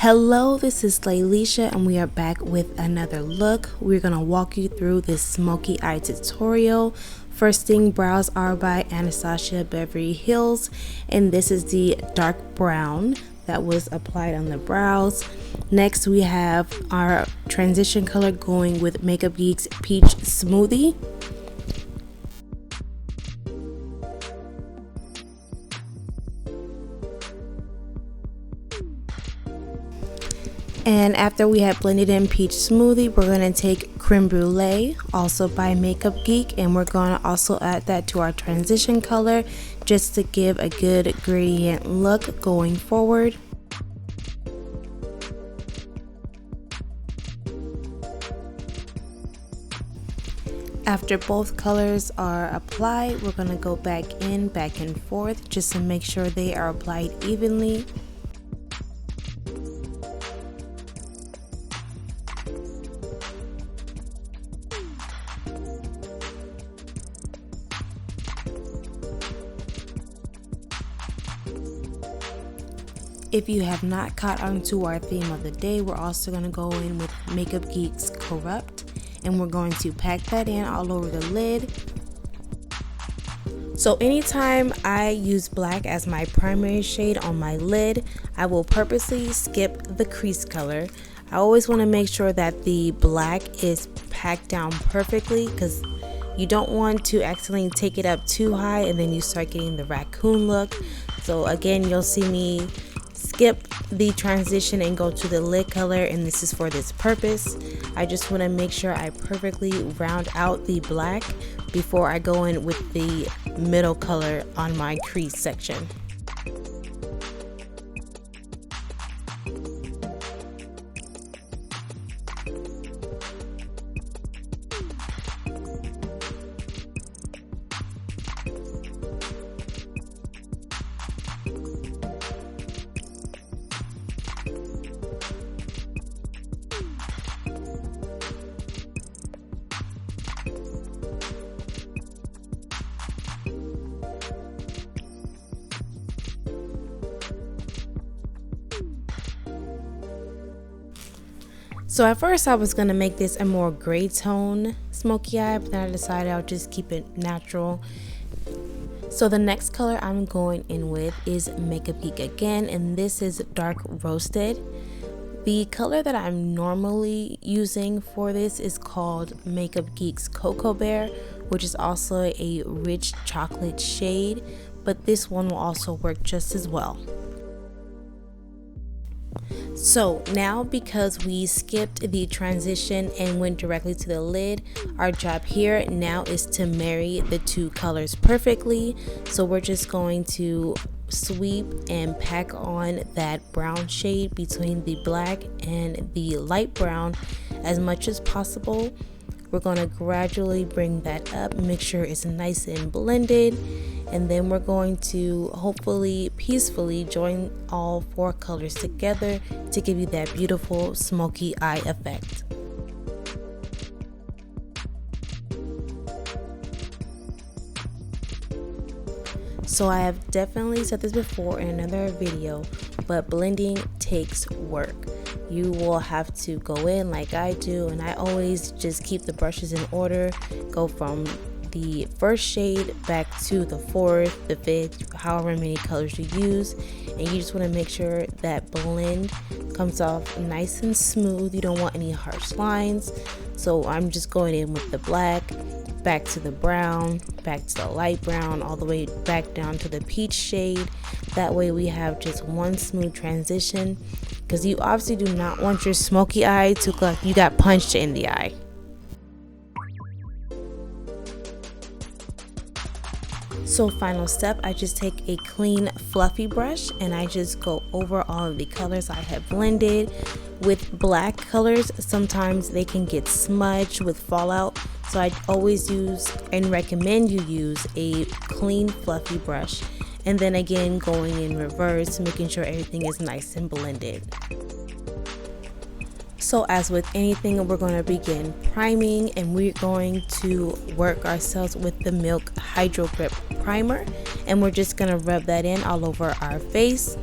Hello, this is Slaylicia and we are back with another look. We're going to walk you through this smoky eye tutorial. First thing, brows are by Anastasia Beverly Hills, and this is the dark brown that was applied on the brows. Next we have our transition color going with Makeup Geek's Peach Smoothie. And after we have blended in Peach Smoothie, we're going to take Creme Brûlée, also by Makeup Geek, and we're going to also add that to our transition color just to give a good gradient look going forward. After both colors are applied, we're going to go back and forth just to make sure they are applied evenly. If you have not caught on to our theme of the day, we're also going to go in with Makeup Geek's Corrupt, and we're going to pack that in all over the lid. So anytime I use black as my primary shade on my lid, I will purposely skip the crease color. I always want to make sure that the black is packed down perfectly, because you don't want to accidentally take it up too high and then you start getting the raccoon look. So again, you'll see me skip the transition and go to the lid color, and this is for this purpose. I just want to make sure I perfectly round out the black before I go in with the middle color on my crease section. So at first I was going to make this a more gray tone smoky eye, but then I decided I'll just keep it natural. So the next color I'm going in with is Makeup Geek again, and this is Dark Roasted. The color that I'm normally using for this is called Makeup Geek's Cocoa Bear, which is also a rich chocolate shade, but this one will also work just as well. So now, because we skipped the transition and went directly to the lid, our job here now is to marry the two colors perfectly. So we're just going to sweep and pack on that brown shade between the black and the light brown as much as possible. We're going to gradually bring that up, make sure it's nice and blended, and then we're going to hopefully peacefully join all four colors together to give you that beautiful smoky eye effect. So I have definitely said this before in another video, but blending takes work. You will have to go in like I do, and I always just keep the brushes in order, go from the first shade back to the fourth, the fifth, however many colors you use, and you just want to make sure that blend comes off nice and smooth. You don't want any harsh lines. So I'm just going in with the black, back to the brown, back to the light brown, all the way back down to the peach shade. That way we have just one smooth transition, because you obviously do not want your smoky eye to look like you got punched in the eye. So final step, I just take a clean fluffy brush and I just go over all of the colors I have blended. With black colors, sometimes they can get smudged with fallout, so I always use and recommend you use a clean fluffy brush, and then again going in reverse, making sure everything is nice and blended. So as with anything, we're going to begin priming, and we're going to work ourselves with the Milk Hydrogrip primer, and we're just going to rub that in all over our face.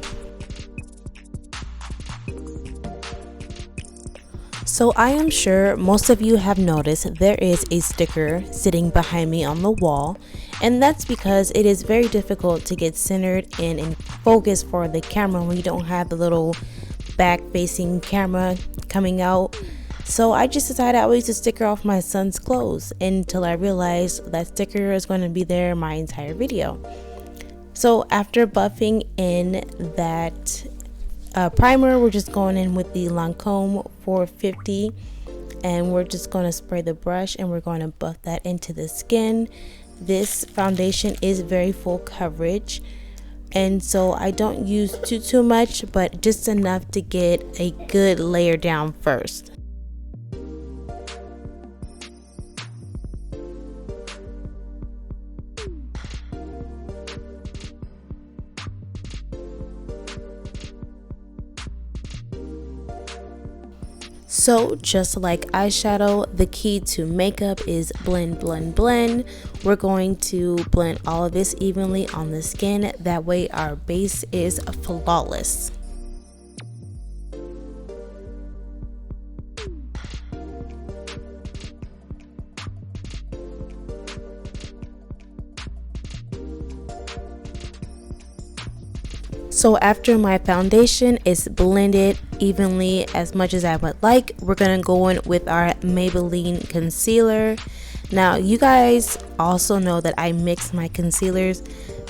So I am sure most of you have noticed there is a sticker sitting behind me on the wall, and that's because it is very difficult to get centered in and focus for the camera when you don't have the little back facing camera coming out. So I just decided I would use a sticker off my son's clothes until I realized that sticker is going to be there my entire video. So after buffing in that primer, we're just going in with the Lancôme 450, and we're just going to spray the brush and we're going to buff that into the skin. This foundation is very full coverage, and so I don't use too much, but just enough to get a good layer down first. So just like eyeshadow, the key to makeup is blend, blend, blend. We're going to blend all of this evenly on the skin. That way our base is flawless. So after my foundation is blended evenly as much as I would like, we're gonna go in with our Maybelline concealer. Now you guys also know that I mix my concealers,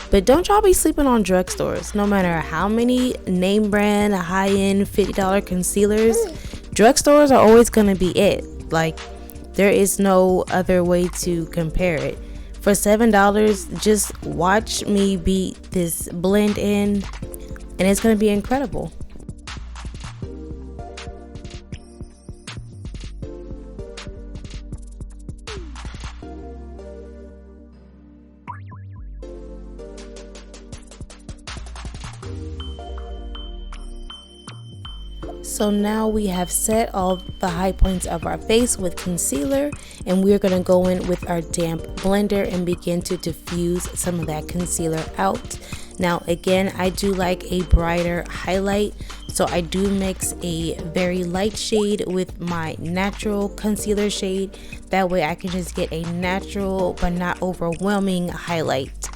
but don't y'all be sleeping on drugstores. No matter how many name brand high-end $50 concealers, drugstores are always gonna be it. Like, there is no other way to compare it. For $7, just watch me beat this blend in, and it's going to be incredible. So now we have set all the high points of our face with concealer, and we're going to go in with our damp blender and begin to diffuse some of that concealer out. Now again, I do like a brighter highlight, so I do mix a very light shade with my natural concealer shade. That way I can just get a natural but not overwhelming highlight.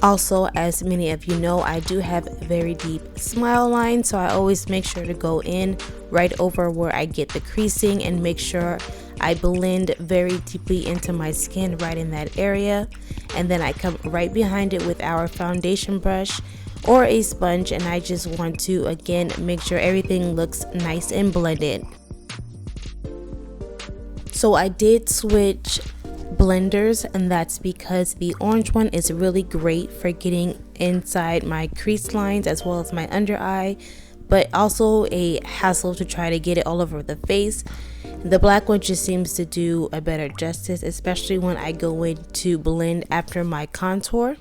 Also, as many of you know, I do have very deep smile lines, so I always make sure to go in right over where I get the creasing and make sure I blend very deeply into my skin right in that area. And then I come right behind it with our foundation brush or a sponge, and I just want to again make sure everything looks nice and blended. So I did switch blenders, and that's because the orange one is really great for getting inside my crease lines as well as my under eye, but also a hassle to try to get it all over the face. The black one just seems to do a better justice, especially when I go in to blend after my contour.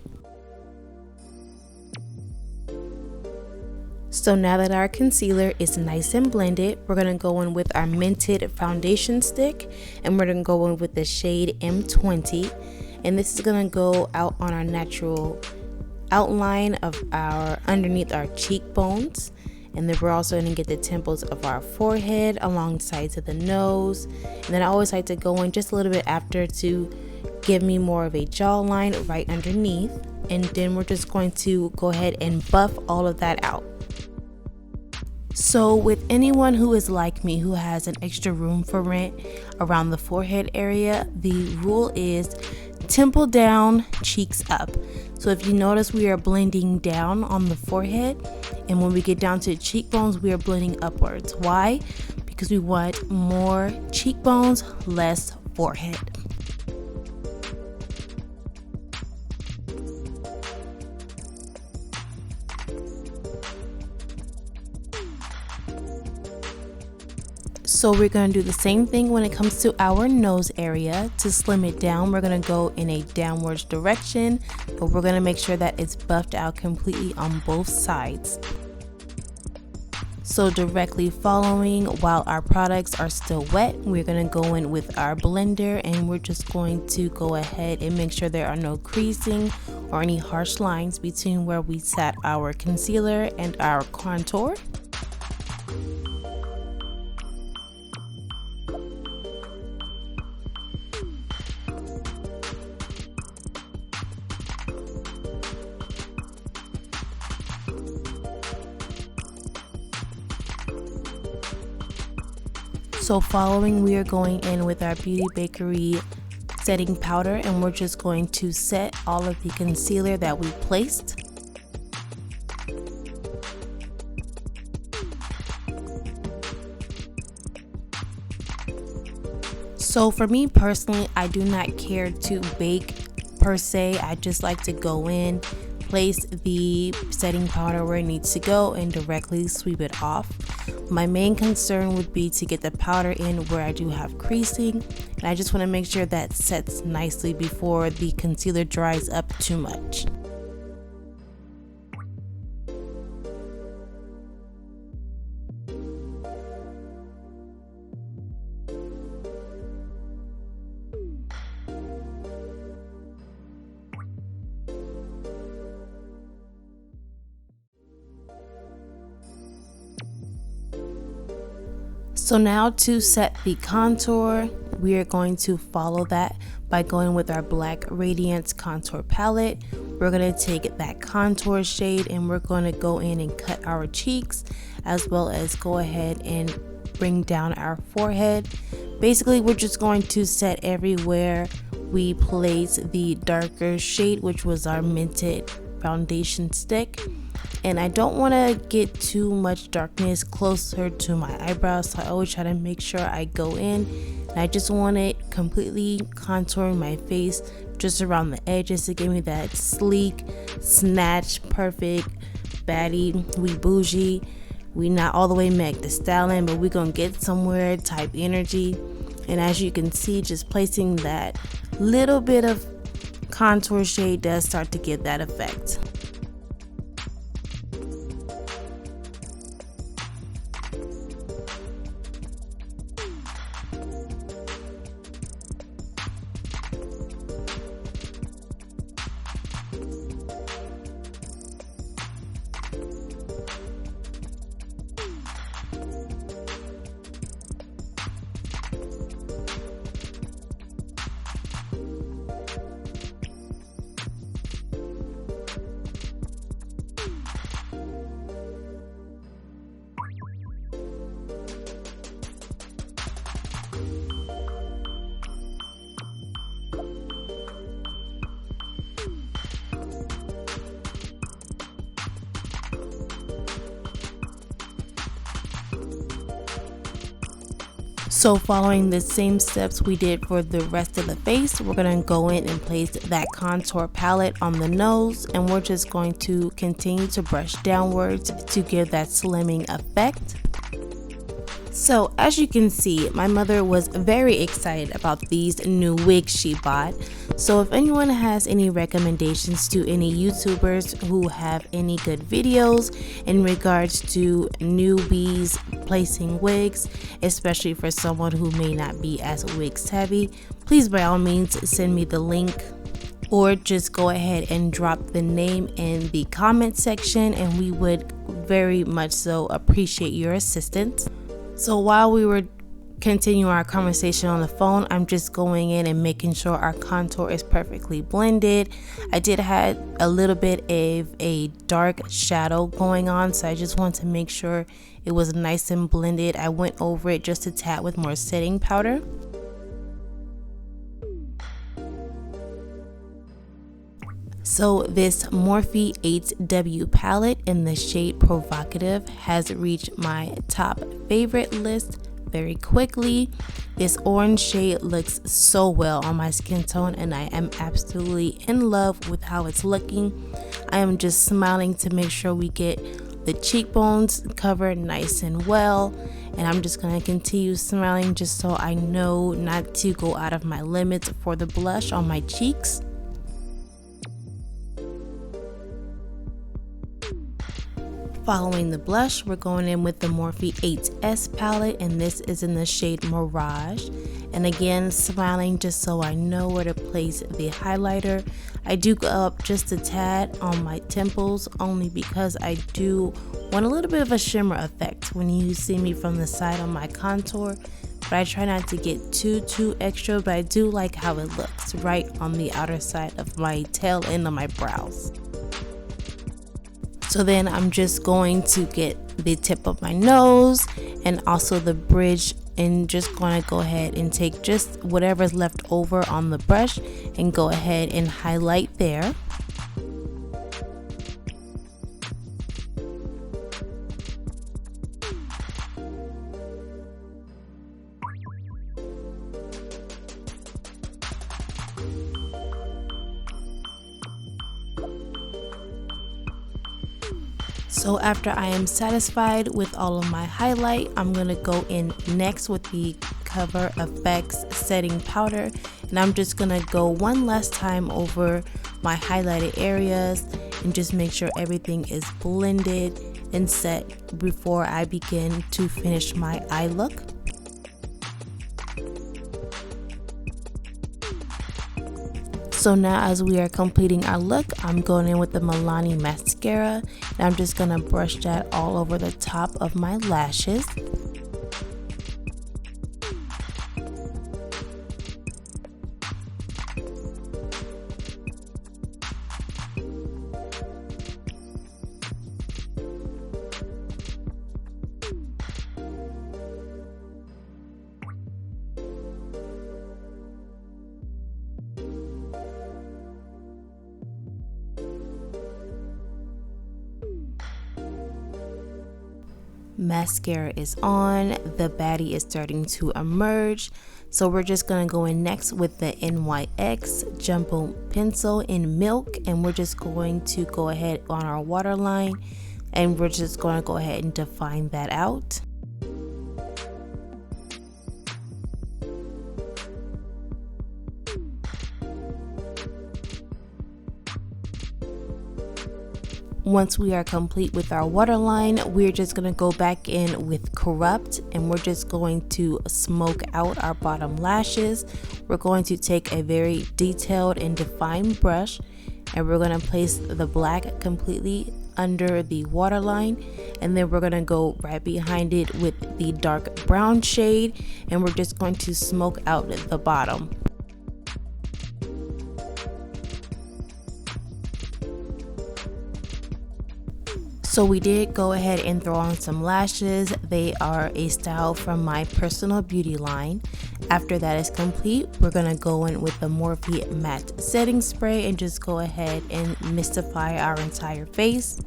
So now that our concealer is nice and blended, we're going to go in with our Mented foundation stick, and we're going to go in with the shade M20, and this is going to go out on our natural outline of our underneath our cheekbones. And then we're also going to get the temples of our forehead along the sides of the nose. And then I always like to go in just a little bit after to give me more of a jawline right underneath. And then we're just going to go ahead and buff all of that out. So with anyone who is like me, who has an extra room for rent around the forehead area, the rule is temple down, cheeks up. So if you notice, we are blending down on the forehead, and when we get down to the cheekbones, we are blending upwards. Why? Because we want more cheekbones, less forehead. So we're going to do the same thing when it comes to our nose area. To slim it down, we're going to go in a downwards direction, but we're going to make sure that it's buffed out completely on both sides. So directly following, while our products are still wet, we're going to go in with our blender, and we're just going to go ahead and make sure there are no creasing or any harsh lines between where we set our concealer and our contour. So following, we are going in with our Beauty Bakerie setting powder, and we're just going to set all of the concealer that we placed. So for me personally, I do not care to bake per se. I just like to go in, place the setting powder where it needs to go, and directly sweep it off. My main concern would be to get the powder in where I do have creasing, and I just want to make sure that sets nicely before the concealer dries up too much. So now to set the contour, we are going to follow that by going with our black Radiance contour palette. We're going to take that contour shade and we're going to go in and cut our cheeks, as well as go ahead and bring down our forehead. Basically, we're just going to set everywhere we place the darker shade, which was our Mented Foundation stick. And I don't want to get too much darkness closer to my eyebrows, so I always try to make sure I go in and I just want it completely contouring my face just around the edges to give me that sleek, snatch, perfect baddie, we bougie, we not all the way Meg Thee Stallion, but we gonna get somewhere type energy. And as you can see, just placing that little bit of contour shade does start to give that effect. So following the same steps we did for the rest of the face, we're going to go in and place that contour palette on the nose, and we're just going to continue to brush downwards to give that slimming effect. So as you can see, my mother was very excited about these new wigs she bought. So if anyone has any recommendations to any YouTubers who have any good videos in regards to newbies placing wigs, especially for someone who may not be as wig savvy, please by all means send me the link, or just go ahead and drop the name in the comment section, and we would very much so appreciate your assistance. So while we were continuing our conversation on the phone, I'm just going in and making sure our contour is perfectly blended. I did have a little bit of a dark shadow going on, so I just want to make sure it was nice and blended. I went over it just a tad with more setting powder. So this Morphe 8W palette in the shade Provocative has reached my top favorite list very quickly. This orange shade looks so well on my skin tone, and I am absolutely in love with how it's looking. I am just smiling to make sure we get the cheekbones covered nice and well, and I'm just going to continue smiling just so I know not to go out of my limits for the blush on my cheeks. Following the blush, we're going in with the Morphe 8S palette, and this is in the shade Mirage. And again, smiling just so I know where to place the highlighter. I do go up just a tad on my temples, only because I do want a little bit of a shimmer effect when you see me from the side on my contour. But I try not to get too extra, but I do like how it looks right on the outer side of my tail end of my brows. So then I'm just going to get the tip of my nose and also the bridge and just going to go ahead and take just whatever's left over on the brush and go ahead and highlight there. So after I am satisfied with all of my highlight, I'm going to go in next with the Cover FX setting powder, and I'm just going to go one last time over my highlighted areas and just make sure everything is blended and set before I begin to finish my eye look. So now as we are completing our look, I'm going in with the Milani mascara, and I'm just going to brush that all over the top of my lashes. Mascara is on, the baddie is starting to emerge, so we're just going to go in next with the NYX Jumbo Pencil in Milk, and we're just going to go ahead on our waterline and we're just going to go ahead and define that out. Once we are complete with our waterline, we're just going to go back in with Corrupt, and we're just going to smoke out our bottom lashes. We're going to take a very detailed and defined brush, and we're going to place the black completely under the waterline, and then we're going to go right behind it with the dark brown shade, and we're just going to smoke out the bottom. So we did go ahead and throw on some lashes. They are a style from my personal beauty line. After that is complete, we're going to go in with the Morphe matte setting spray and just go ahead and mystify our entire face.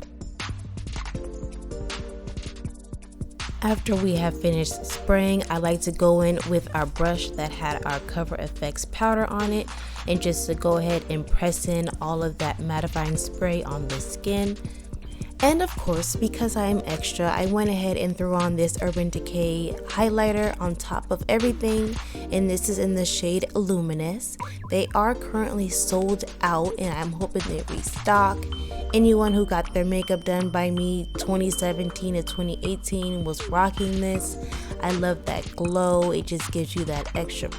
After we have finished spraying, I like to go in with our brush that had our Cover FX powder on it, and just to go ahead and press in all of that mattifying spray on the skin. And of course, because I am extra, I went ahead and threw on this Urban Decay highlighter on top of everything, and this is in the shade Luminous. They are currently sold out, and I'm hoping they restock. Anyone who got their makeup done by me 2017 to 2018 was rocking this. I love that glow. It just gives you that extra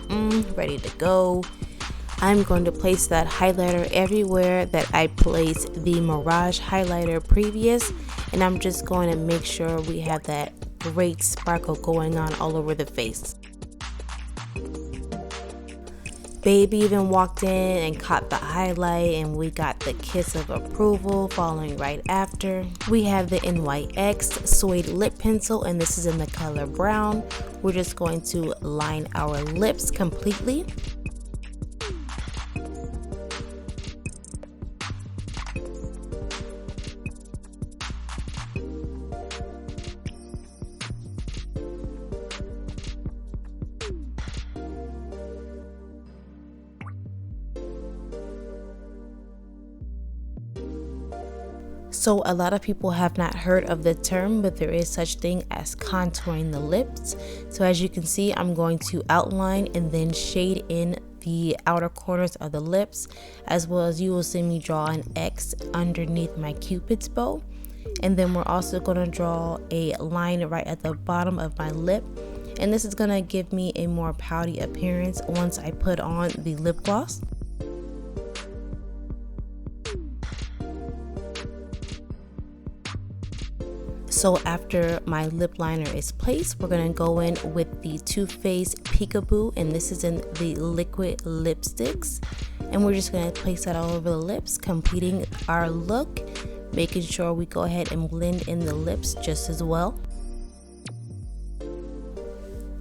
ready to go. I'm going to place that highlighter everywhere that I placed the Mirage highlighter previous, and I'm just going to make sure we have that great sparkle going on all over the face. Baby even walked in and caught the highlight, and we got the kiss of approval following right after. We have the NYX Suede lip pencil, and this is in the color brown. We're just going to line our lips completely. So a lot of people have not heard of the term, but there is such thing as contouring the lips. So as you can see, I'm going to outline and then shade in the outer corners of the lips, as well as you will see me draw an X underneath my Cupid's bow. And then we're also going to draw a line right at the bottom of my lip. And this is going to give me a more pouty appearance once I put on the lip gloss. So after my lip liner is placed, we're going to go in with the Too Faced Peekaboo, and this is in the liquid lipsticks. And we're just going to place that all over the lips, completing our look, making sure we go ahead and blend in the lips just as well.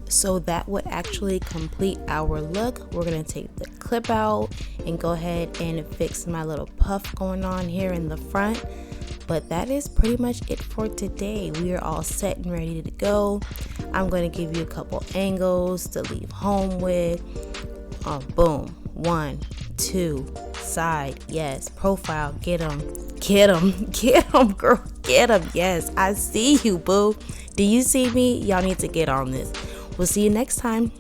So that would actually complete our look. We're gonna take the clip out and go ahead and fix my little puff going on here in the front. But that is pretty much it for today. We are all set and ready to go. I'm gonna give you a couple angles to leave home with. Boom, 1, 2, side, yes, profile, get them, girl, get them, yes, I see you, boo. Do you see me? Y'all need to get on this. We'll see you next time.